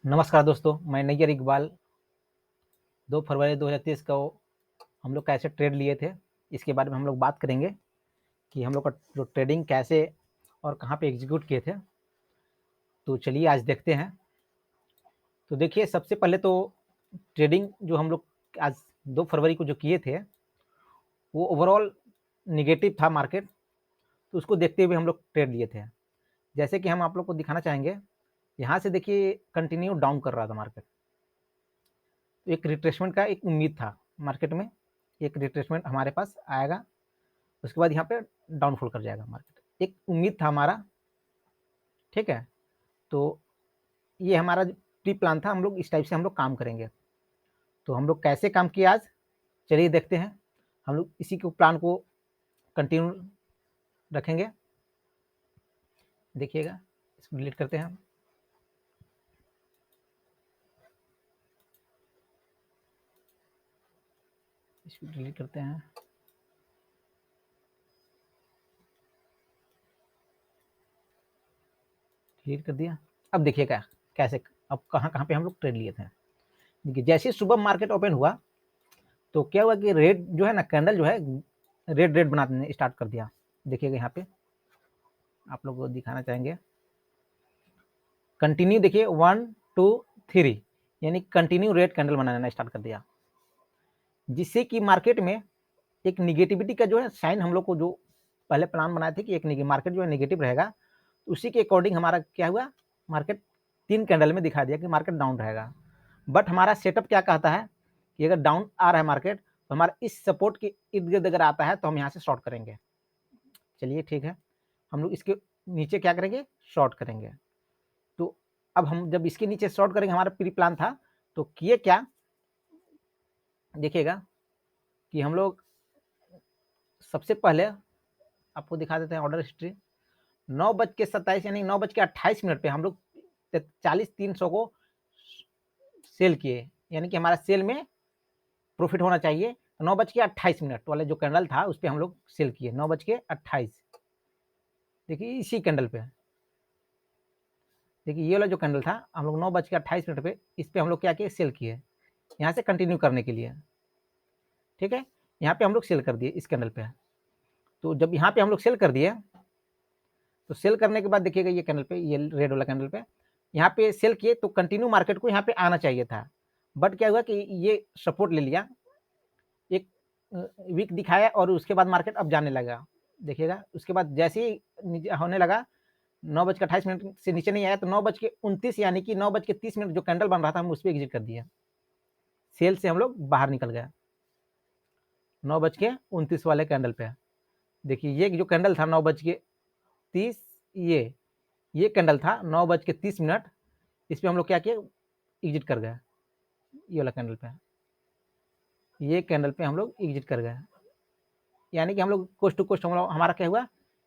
नमस्कार दोस्तों, मैं नैयर इकबाल। 2 फरवरी 2023 को हम लोग कैसे ट्रेड लिए थे, इसके बारे में हम लोग बात करेंगे कि हम लोग का जो ट्रेडिंग कैसे और कहाँ पे एग्जीक्यूट किए थे। तो चलिए आज देखते हैं। तो देखिए, सबसे पहले तो ट्रेडिंग जो हम लोग आज 2 फरवरी को जो किए थे, वो ओवरऑल नेगेटिव था मार्केट, तो उसको देखते हुए हम लोग ट्रेड लिए थे। जैसे कि हम आप लोग को दिखाना चाहेंगे, यहाँ से देखिए कंटिन्यू डाउन कर रहा था मार्केट। तो एक रिट्रेसमेंट का एक उम्मीद था मार्केट में, एक रिट्रेसमेंट हमारे पास आएगा, उसके बाद यहाँ पे डाउनफॉल कर जाएगा मार्केट, एक उम्मीद था हमारा। ठीक है, तो ये हमारा प्री प्लान था, हम लोग इस टाइप से हम लोग काम करेंगे। तो हम लोग कैसे काम किए आज, चलिए देखते हैं। हम लोग इसी को प्लान को कंटिन्यू रखेंगे। देखिएगा, इसको डिलीट करते हैं। इसको डिलीट करते हैं। डिलीट कर दिया। अब देखिएगा कैसे, अब कहाँ कहाँ पे हम लोग ट्रेड लिए थे। देखिए, जैसे सुबह मार्केट ओपन हुआ तो क्या हुआ कि रेड जो है ना, कैंडल जो है रेड रेड बनाने स्टार्ट कर दिया। देखिएगा यहाँ पे आप लोग को दिखाना चाहेंगे, कंटिन्यू देखिए 1 2 3, यानी कंटिन्यू रेड कैंडल बनाना स्टार्ट कर दिया, जिससे कि मार्केट में एक निगेटिविटी का जो है साइन हम लोग को, जो पहले प्लान बनाए थे कि एक मार्केट जो है नेगेटिव रहेगा, तो उसी के अकॉर्डिंग हमारा क्या हुआ, मार्केट 3 कैंडल में दिखा दिया कि मार्केट डाउन रहेगा। बट हमारा सेटअप क्या कहता है कि अगर डाउन आ रहा है मार्केट, तो हमारा इस सपोर्ट के इर्द गिर्द अगर आता है तो हम यहाँ से शॉर्ट करेंगे। चलिए ठीक है, हम लोग इसके नीचे क्या करेंगे, शॉर्ट करेंगे। तो अब हम जब इसके नीचे शॉर्ट करेंगे, हमारा प्री प्लान था, तो किए क्या, देखिएगा कि हम लोग सबसे पहले आपको दिखा देते हैं ऑर्डर हिस्ट्री। 9:27 यानी 9:28 पे हम लोग 40,300 को सेल किए, यानी कि हमारा सेल में प्रॉफिट होना चाहिए। 9:28 वाले जो कैंडल था उस पर हम लोग सेल किए 9:28। देखिए इसी कैंडल पे, देखिए ये वाला जो कैंडल था, हम लोग 9:28 पे इस पे हम लोग क्या किए, सेल किए, यहाँ से कंटिन्यू करने के लिए। ठीक है, यहाँ पे हम लोग सेल कर दिए इस कैंडल पे। तो जब यहाँ पे हम लोग सेल कर दिए, तो सेल करने के बाद देखिएगा ये कैंडल पे, ये रेड वाला कैंडल पे यहाँ पे सेल किए, तो कंटिन्यू मार्केट को यहाँ पे आना चाहिए था। बट क्या हुआ कि ये सपोर्ट ले लिया, एक वीक दिखाया और उसके बाद मार्केट अब जाने लगा। देखिएगा उसके बाद जैसे ही होने लगा, 9:28 से नीचे नहीं आया, तो 9:29 यानी कि 9:30 जो कैंडल बन रहा था, हम उस पर एग्जिट कर दिया, सेल से हम लोग बाहर निकल गए 9:29 वाले कैंडल पे। देखिए ये जो कैंडल था 9:30, ये कैंडल था 9:30, इस पे हम लोग क्या किए, एग्जिट कर गए। ये वाला कैंडल पे, ये कैंडल पे हम लोग एग्जिट कर गए, यानी कि हम लोग कोस्ट टू कोस्ट हमारा क्या हुआ,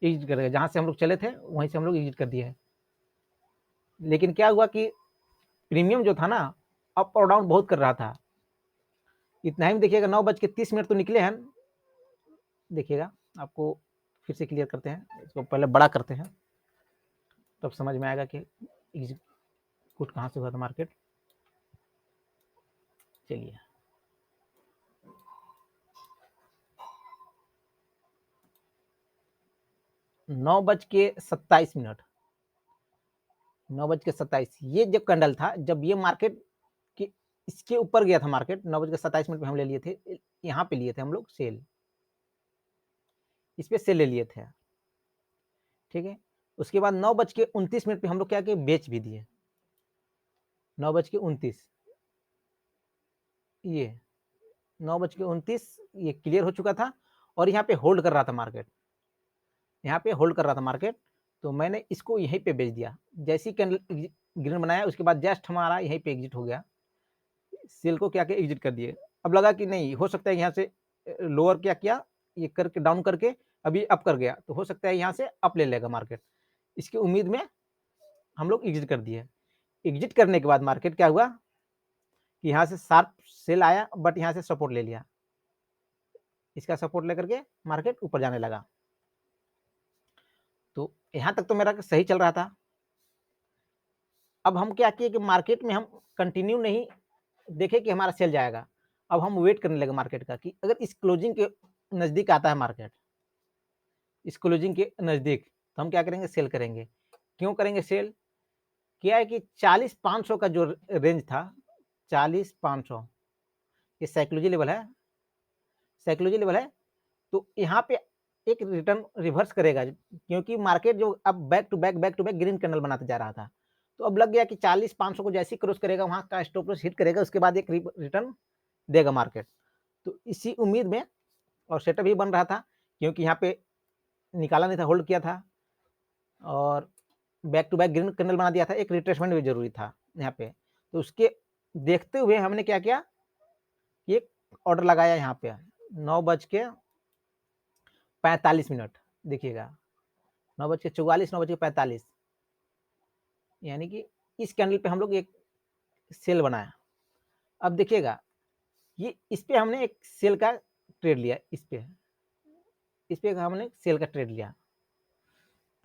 एग्जिट कर गए, जहाँ से हम लोग चले थे वहीं से हम लोग एग्जिट कर दिए। लेकिन क्या हुआ कि प्रीमियम जो था ना, अप और डाउन बहुत कर रहा था। इतना ही देखिएगा, 9:30 तो निकले हैं। देखिएगा, आपको फिर से क्लियर करते हैं, इसको पहले बड़ा करते हैं, तब समझ में आएगा कि एग्जीक्यूट कहाँ से हुआ था मार्केट। चलिए, नौ बज के 27, ये जब कैंडल था, जब ये मार्केट के इसके ऊपर गया था मार्केट, 9:27 पे हम ले लिए थे, यहाँ पे लिए थे हम लोग सेल, इस पे सेल ले लिए थे। ठीक है, उसके बाद 9:29 पे हम लोग क्या किए, बेच भी दिए। 9:29, ये 9:29 ये क्लियर हो चुका था, और यहाँ पे होल्ड कर रहा था मार्केट, यहाँ पे होल्ड कर रहा था मार्केट। तो मैंने इसको यहीं पे बेच दिया, जैसे ही कैंडल ग्रीन बनाया, उसके बाद जस्ट हमारा यहीं पे एग्जिट हो गया, सेल को क्या किया, एग्जिट कर दिए। अब लगा कि नहीं हो सकता है यहाँ से लोअर क्या किया, ये करके डाउन करके अभी अप कर गया, तो हो सकता है यहाँ से अप ले लेगा मार्केट, इसकी उम्मीद में हम लोग एग्जिट कर दिए। एग्जिट करने के बाद मार्केट क्या हुआ कि यहाँ से शार्प सेल आया, बट यहाँ से सपोर्ट ले लिया, इसका सपोर्ट लेकर के मार्केट ऊपर जाने लगा। तो यहाँ तक तो मेरा सही चल रहा था, अब हम क्या किए कि मार्केट में हम कंटिन्यू नहीं देखे कि हमारा सेल जाएगा, अब हम वेट करने लगे मार्केट का कि अगर इस क्लोजिंग के नज़दीक आता है मार्केट, इस क्लोजिंग के नज़दीक, तो हम क्या करेंगे, सेल करेंगे। क्यों करेंगे सेल? क्या है कि 40-500 का जो रेंज था, 40-500 ये साइकोलॉजी लेवल है, साइकोलॉजी लेवल है। तो यहाँ पे एक रिटर्न रिवर्स करेगा, क्योंकि मार्केट जो अब back to back green candle बनाते जा रहा था, तो अब लग गया कि 40-500 को जैसे ही क्रॉस करेगा वहाँ का स्टॉप लॉस हिट करेगा, उसके बाद एक रिटर्न देगा मार्केट। तो इसी उम्मीद में और सेटअप भी बन रहा था, क्योंकि यहाँ पे निकाला नहीं था, होल्ड किया था और back to back green candle बना दिया था, एक रिट्रेसमेंट भी जरूरी था यहाँ पे। तो उसके देखते हुए हमने क्या किया, एक ऑर्डर लगाया यहाँ पे 9:45 देखिएगा, 9:44, 9:45, यानी कि इस कैंडल पे हम लोग एक सेल बनाया। अब देखिएगा, ये इस पे हमने एक सेल का ट्रेड लिया, इस पे हमने सेल का ट्रेड लिया।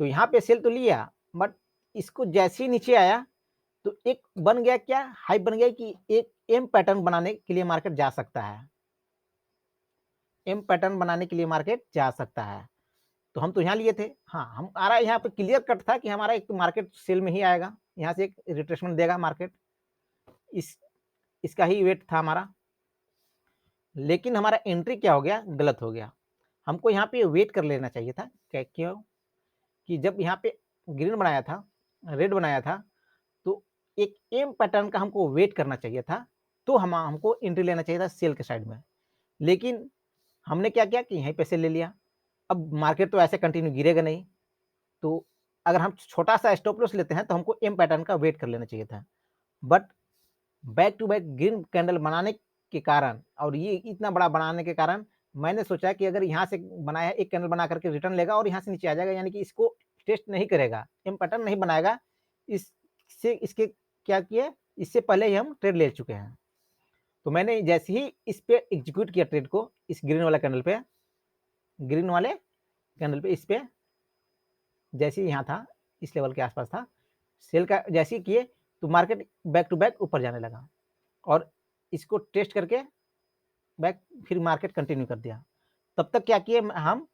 तो यहाँ पे सेल तो लिया, बट इसको जैसे ही नीचे आया तो एक बन गया, क्या हाइप बन गया कि एक एम पैटर्न बनाने के लिए मार्केट जा सकता है, एम पैटर्न बनाने के लिए मार्केट जा सकता है। तो हम तो यहाँ लिए थे, हाँ हम आ रहा है यहाँ पे क्लियर कट था कि हमारा एक मार्केट सेल में ही आएगा, यहाँ से एक रिट्रेसमेंट देगा मार्केट, इसका ही वेट था हमारा। लेकिन हमारा एंट्री क्या हो गया, गलत हो गया। हमको यहाँ पे वेट कर लेना चाहिए था। क्यों? कि जब यहाँ पे ग्रीन बनाया था, रेड बनाया था, तो एक एम पैटर्न का हमको वेट करना चाहिए था, तो हमको एंट्री लेना चाहिए था सेल के साइड में। लेकिन हमने क्या किया कि यहीं पे सेल ले लिया। अब मार्केट तो ऐसे कंटिन्यू गिरेगा नहीं, तो अगर हम छोटा सा स्टॉप लॉस लेते हैं तो हमको एम पैटर्न का वेट कर लेना चाहिए था। But back to back green candle बनाने के कारण और ये इतना बड़ा बनाने के कारण मैंने सोचा कि अगर यहाँ से बनाया एक कैंडल बना करके रिटर्न लेगा और यहाँ से नीचे आ जाएगा, यानी कि इसको टेस्ट नहीं करेगा, एम पैटर्न नहीं बनाएगा, इससे इसके क्या किए, इससे पहले ही हम ट्रेड ले चुके हैं। तो मैंने जैसे ही इस पे एग्जीक्यूट किया ट्रेड को, इस ग्रीन वाले कैंडल पे, ग्रीन वाले कैंडल पे, इस पे जैसे ही यहाँ था, इस लेवल के आसपास था, सेल का जैसे ही किए तो मार्केट बैक टू बैक ऊपर जाने लगा और इसको टेस्ट करके बैक फिर मार्केट कंटिन्यू कर दिया। तब तक क्या किए हम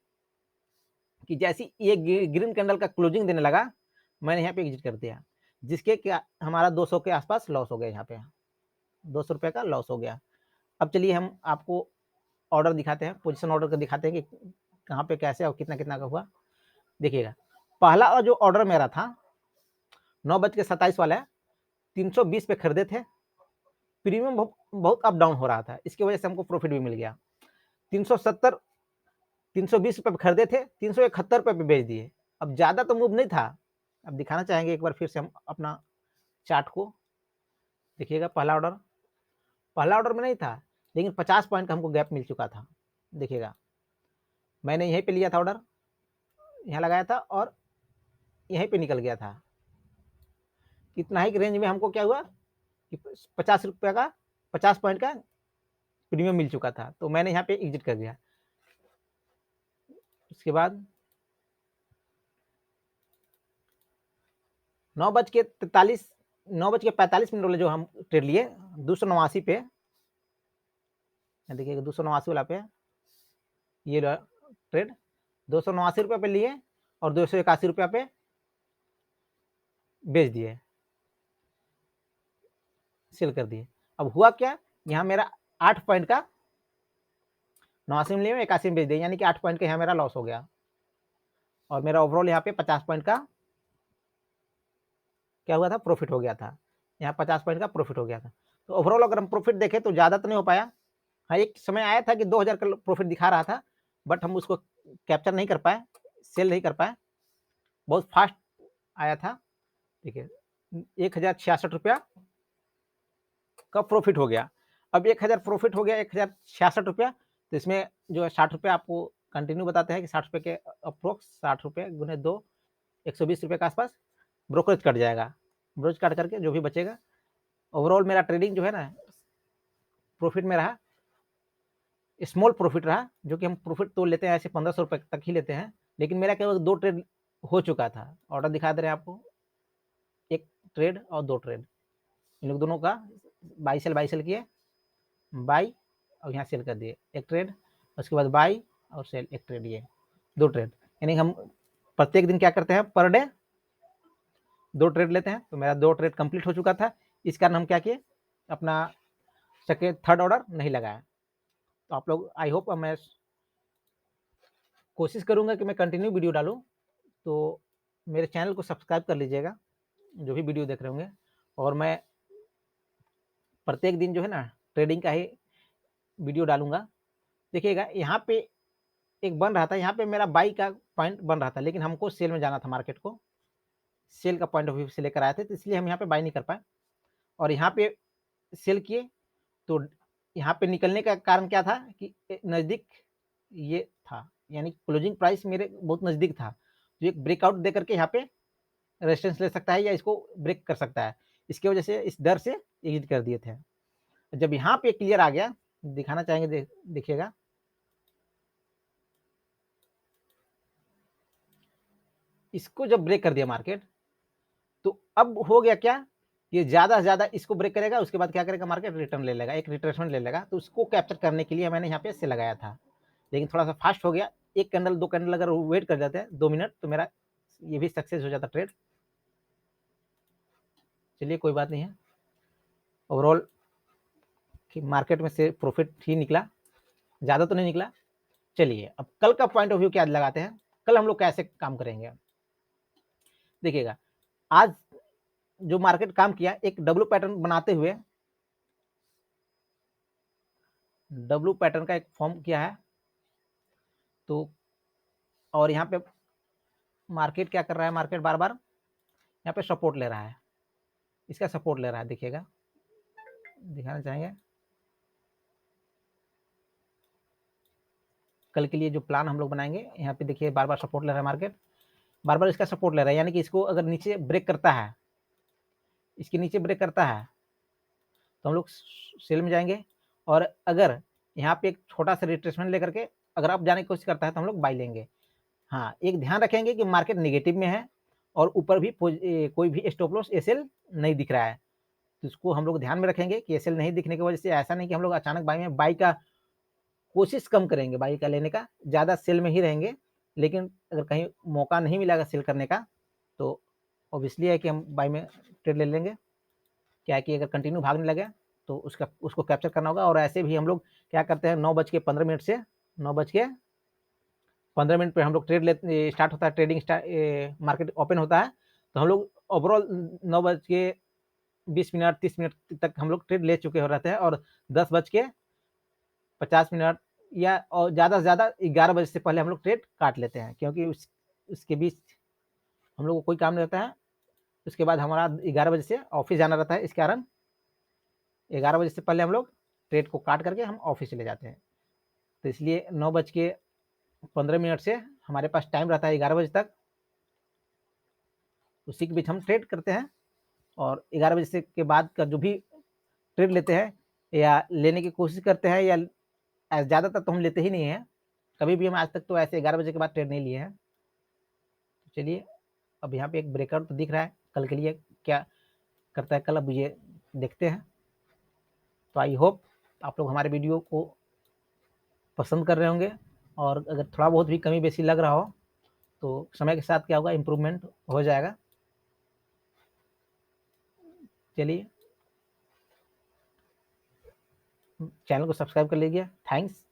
कि जैसे ये ग्रीन कैंडल का क्लोजिंग देने लगा, मैंने यहाँ पे एग्जिट कर दिया, जिसके क्या हमारा 200 के आसपास लॉस हो गया, यहाँ पे 200 रुपये का लॉस हो गया। अब चलिए हम आपको ऑर्डर दिखाते हैं, पोजीशन ऑर्डर का दिखाते हैं कि कहाँ पे कैसे और कितना कितना का हुआ। देखिएगा, पहला जो ऑर्डर मेरा था 9:27 वाला है, 320 पे खरीदे थे, प्रीमियम बहुत अप डाउन हो रहा था, इसकी वजह से हमको प्रॉफिट भी मिल गया। 370 320 रुपये पे खरीदे थे, 371 रुपये पे बेच दिए। अब ज़्यादा तो मूव नहीं था। अब दिखाना चाहेंगे एक बार फिर से हम अपना चार्ट को। देखिएगा, पहला ऑर्डर में नहीं था, लेकिन 50 पॉइंट का हमको गैप मिल चुका था। देखिएगा, मैंने यहीं पे लिया था ऑर्डर, यहाँ लगाया था और यहीं पे निकल गया था। इतना ही रेंज में हमको क्या हुआ कि 50 रुपये का 50 पॉइंट का प्रीमियम मिल चुका था, तो मैंने यहाँ पे एग्जिट कर दिया। उसके बाद 9:45 वाले जो हम ट्रेड लिए 289 पे, देखिएगा 289 वाला पे ये ट्रेड 289 रुपये पे लिए और 281 रुपया पे बेच दिए, सेल कर दिए। अब हुआ क्या, यहाँ मेरा 8 पॉइंट का 89 में लिए 81 में बेच दिया, यानी कि 8 पॉइंट का यहाँ मेरा लॉस हो गया और मेरा ओवरऑल यहाँ पे 50 पॉइंट का क्या हुआ था, प्रॉफिट हो गया था। यहाँ 50 पॉइंट का प्रॉफिट हो गया था। तो ओवरऑल अगर हम प्रॉफिट देखें तो ज़्यादा तो नहीं हो पाया। हाँ, एक समय आया था कि 2000 का प्रॉफिट दिखा रहा था, बट हम उसको कैप्चर नहीं कर पाए, सेल नहीं कर पाए, बहुत फास्ट आया था। देखिए 1066 रुपया का प्रॉफिट हो गया। अब 1000 प्रॉफिट हो गया, 1066 रुपया, तो इसमें जो है 60 रुपये आपको कंटिन्यू बताते हैं कि 60 रुपये के अप्रोक्स 60 रुपये गुने 2 120 रुपये के आसपास ब्रोकरेज कट जाएगा। ब्रोकरेज काट करके जो भी बचेगा, ओवरऑल मेरा ट्रेडिंग जो है ना प्रॉफिट में रहा, स्मॉल प्रॉफिट रहा, जो कि हम प्रॉफिट तो लेते हैं ऐसे 1500 रुपये तक ही लेते हैं, लेकिन मेरा केवल 2 ट्रेड हो चुका था। ऑर्डर दिखा दे रहे हैं आपको, एक ट्रेड और 2 ट्रेड, इन लोग दोनों का बाई सेल किए, बाई और यहाँ सेल कर दिए, एक ट्रेड, उसके बाद बाई और सेल, एक ट्रेड, ये 2 ट्रेड। यानी हम प्रत्येक दिन क्या करते हैं, पर डे 2 ट्रेड लेते हैं। तो मेरा 2 ट्रेड कंप्लीट हो चुका था, इस कारण हम क्या किए, अपना सेकेंड थर्ड ऑर्डर नहीं लगाया। तो आप लोग, आई होप, मैं कोशिश करूंगा कि मैं कंटिन्यू वीडियो डालूं, तो मेरे चैनल को सब्सक्राइब कर लीजिएगा जो भी वीडियो देख रहे होंगे। और मैं प्रत्येक दिन जो है ना ट्रेडिंग का ही वीडियो डालूंगा। देखिएगा यहाँ पे एक बन रहा था, यहाँ पे मेरा बाई का पॉइंट बन रहा था, लेकिन हमको सेल में जाना था, मार्केट को सेल का पॉइंट ऑफ व्यू से लेकर आए थे, तो इसलिए हम यहाँ पे बाई नहीं कर पाए और यहाँ पे सेल किए। तो यहाँ पे निकलने का कारण क्या था कि नज़दीक ये था, यानी क्लोजिंग प्राइस मेरे बहुत नज़दीक था, तो एक ब्रेकआउट दे करके यहाँ पे रेजिस्टेंस ले सकता है या इसको ब्रेक कर सकता है, इसकी वजह से इस डर से एग्जिट कर दिए थे। जब यहाँ पे क्लियर आ गया, दिखाना चाहेंगे, देखिएगा इसको जब ब्रेक कर दिया मार्केट, तो अब हो गया क्या, ये ज्यादा से ज्यादा इसको ब्रेक करेगा, उसके बाद क्या करेगा, मार्केट रिटर्न ले लेगा, एक रिट्रेसमेंट ले लेगा। तो उसको कैप्चर करने के लिए मैंने यहाँ पे से लगाया था, लेकिन थोड़ा सा फास्ट हो गया, एक कैंडल 2 कैंडल अगर वेट कर जाते हैं 2 मिनट, तो मेरा ये भी सक्सेस हो जाता ट्रेड। चलिए कोई बात नहीं है, ओवरऑल मार्केट में से प्रॉफिट ही निकला, ज्यादा तो नहीं निकला। चलिए अब कल का पॉइंट ऑफ व्यू क्या लगाते हैं, कल हम लोग कैसे काम करेंगे। देखिएगा आज जो मार्केट काम किया, एक डब्ल्यू पैटर्न बनाते हुए, डब्ल्यू पैटर्न का एक फॉर्म किया है। तो और यहाँ पे मार्केट क्या कर रहा है, मार्केट बार बार यहाँ पे सपोर्ट ले रहा है, इसका सपोर्ट ले रहा है, देखिएगा दिखाना चाहेंगे कल के लिए जो प्लान हम लोग बनाएंगे। यहाँ पे देखिए बार बार सपोर्ट ले रहा है मार्केट, बार बार इसका सपोर्ट ले रहा है, यानी कि इसको अगर नीचे ब्रेक करता है, इसके नीचे ब्रेक करता है, तो हम लोग सेल में जाएंगे। और अगर यहाँ पे एक छोटा सा रिट्रेसमेंट लेकर के अगर आप जाने की कोशिश करता है, तो हम लोग बाई लेंगे। हाँ, एक ध्यान रखेंगे कि मार्केट नेगेटिव में है और ऊपर भी कोई भी स्टॉप लॉस एसएल नहीं दिख रहा है, तो इसको हम लोग ध्यान में रखेंगे कि एसएल नहीं दिखने की वजह से ऐसा नहीं कि हम लोग अचानक बाई का कोशिश कम करेंगे, बाई का लेने का, ज़्यादा सेल में ही रहेंगे। लेकिन अगर कहीं मौका नहीं मिलेगा सेल करने का, तो ऑब्वियसली है कि हम बाई में ट्रेड ले लेंगे। क्या है कि अगर कंटिन्यू भागने लगे तो उसको कैप्चर करना होगा। और ऐसे भी हम लोग क्या करते हैं, 9:15 से 9:15 पे हम लोग ट्रेड स्टार्ट होता है, ट्रेडिंग मार्केट ओपन होता है, तो हम लोग ओवरऑल 9:20 30 मिनट तक हम लोग ट्रेड ले चुके हो रहते हैं, और 10:50 या और ज़्यादा से ज़्यादा 11 बजे से पहले हम लोग ट्रेड काट लेते हैं, क्योंकि उसके बीच हम लोग को कोई काम नहीं रहता है। उसके बाद हमारा 11 बजे से ऑफिस जाना रहता है, इस कारण 11 बजे से पहले हम लोग ट्रेड को काट करके हम ऑफिस चले जाते हैं। तो इसलिए 9:15 से हमारे पास टाइम रहता है 11 बजे तक, उसी के बीच हम ट्रेड करते हैं। और 11 बजे से के बाद का जो भी ट्रेड लेते हैं या लेने की कोशिश करते हैं, या ज़्यादातर तो हम लेते ही नहीं हैं, कभी भी हम आज तक तो ऐसे 11 बजे के बाद ट्रेड नहीं लिए हैं। चलिए अब यहाँ पे एक ब्रेकआउट तो दिख रहा है, कल के लिए क्या करता है कल, अब ये देखते हैं। तो आई होप आप लोग हमारे वीडियो को पसंद कर रहे होंगे, और अगर थोड़ा बहुत भी कमी बेसी लग रहा हो तो समय के साथ क्या होगा, इम्प्रूवमेंट हो जाएगा। चलिए चैनल को सब्सक्राइब कर लीजिए, थैंक्स।